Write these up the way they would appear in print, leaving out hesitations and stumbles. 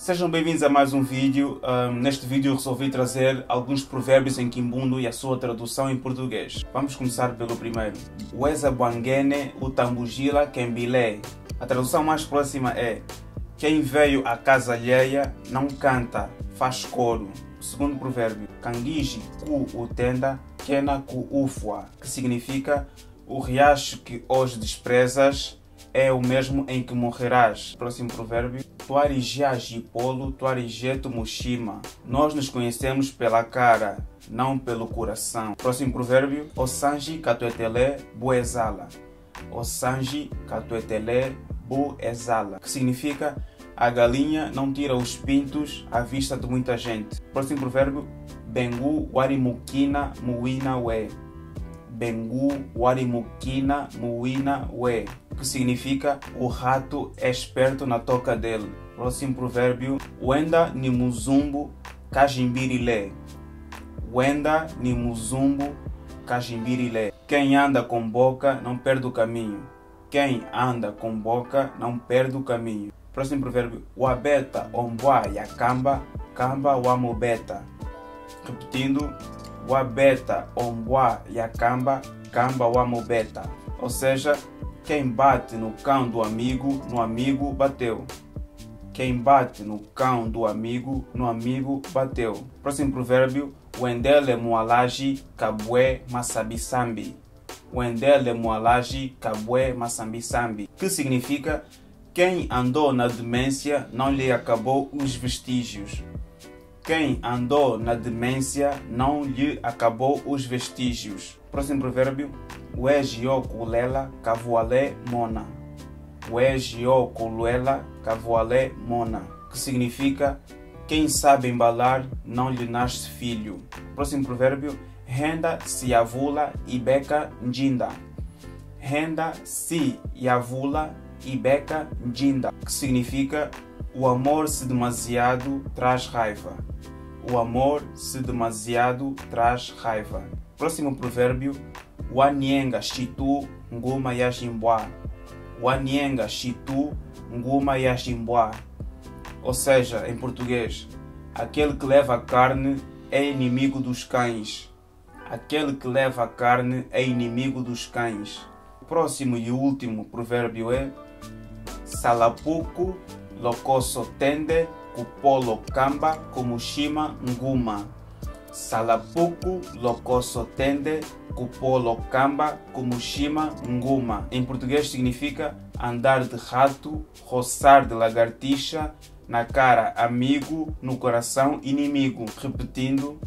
Sejam bem-vindos a mais um vídeo. Neste vídeo resolvi trazer alguns provérbios em Kimbundo e a sua tradução em português. Vamos começar pelo primeiro. Weza Bwangene utambugila Kembilé. A tradução mais próxima é: quem veio à casa alheia não canta, faz coro. O segundo provérbio. Kangiji ku utenda kena ku ufwa, que significa: o riacho que hoje desprezas é o mesmo em que morrerás. Próximo provérbio. Tuarijaji polo, tuarijeto mushima. Nós nos conhecemos pela cara, não pelo coração. Próximo provérbio. Osanji katuetele buezala. Osanji katuetele buezala, que significa: a galinha não tira os pintos à vista de muita gente. Próximo provérbio. Bengu warimukina muina we. Bengu warimukina muina we, que significa: o rato é esperto na toca dele. Próximo provérbio. Wenda ni muzumbu kajimbirile. Wenda ni muzumbu kajimbirile. Quem anda com boca não perde o caminho. Quem anda com boca não perde o caminho. Próximo provérbio. Wabeta ombwa yakamba kamba wamobeta. Repetindo. Wabeta ombwa yakamba kamba wamobeta. Ou seja, quem bate no cão do amigo, no amigo bateu. Quem bate no cão do amigo, no amigo bateu. Próximo provérbio. Wendele mualaji kabwe masabisambi. Wendele mualaji kabwe masambisambi, que significa: quem andou na demência não lhe acabou os vestígios. Quem andou na demência não lhe acabou os vestígios. Próximo provérbio. Uejiokulela kavuale mona. Uejiokulela kavuale mona, que significa: quem sabe embalar não lhe nasce filho. Próximo provérbio. Renda se yavula ibeka njinda. Renda se yavula ibeka njinda, que significa: o amor se demasiado traz raiva. O amor se demasiado traz raiva. Próximo provérbio. Wanienga shitu nguma yashimbwa. Wanienga shitu nguma yashimbwa. Ou seja, em português: aquele que leva a carne é inimigo dos cães. Aquele que leva a carne é inimigo dos cães. O próximo e último provérbio é: Salapuku lokoso tende kupolo kamba kumushima nguma. Salapuku lokoso tende kupolo kamba kumushima nguma. Em português significa: andar de rato, roçar de lagartixa, na cara amigo, no coração inimigo. Repetindo: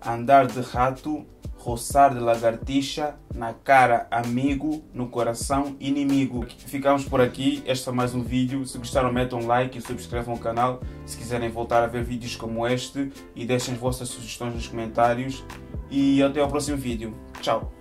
andar de rato, roçar de lagartixa, na cara amigo, no coração inimigo. Ficamos por aqui. Este foi mais um vídeo. Se gostaram, metam um like e subscrevam o canal. Se quiserem voltar a ver vídeos como este, e deixem vossas sugestões nos comentários. E até ao próximo vídeo. Tchau!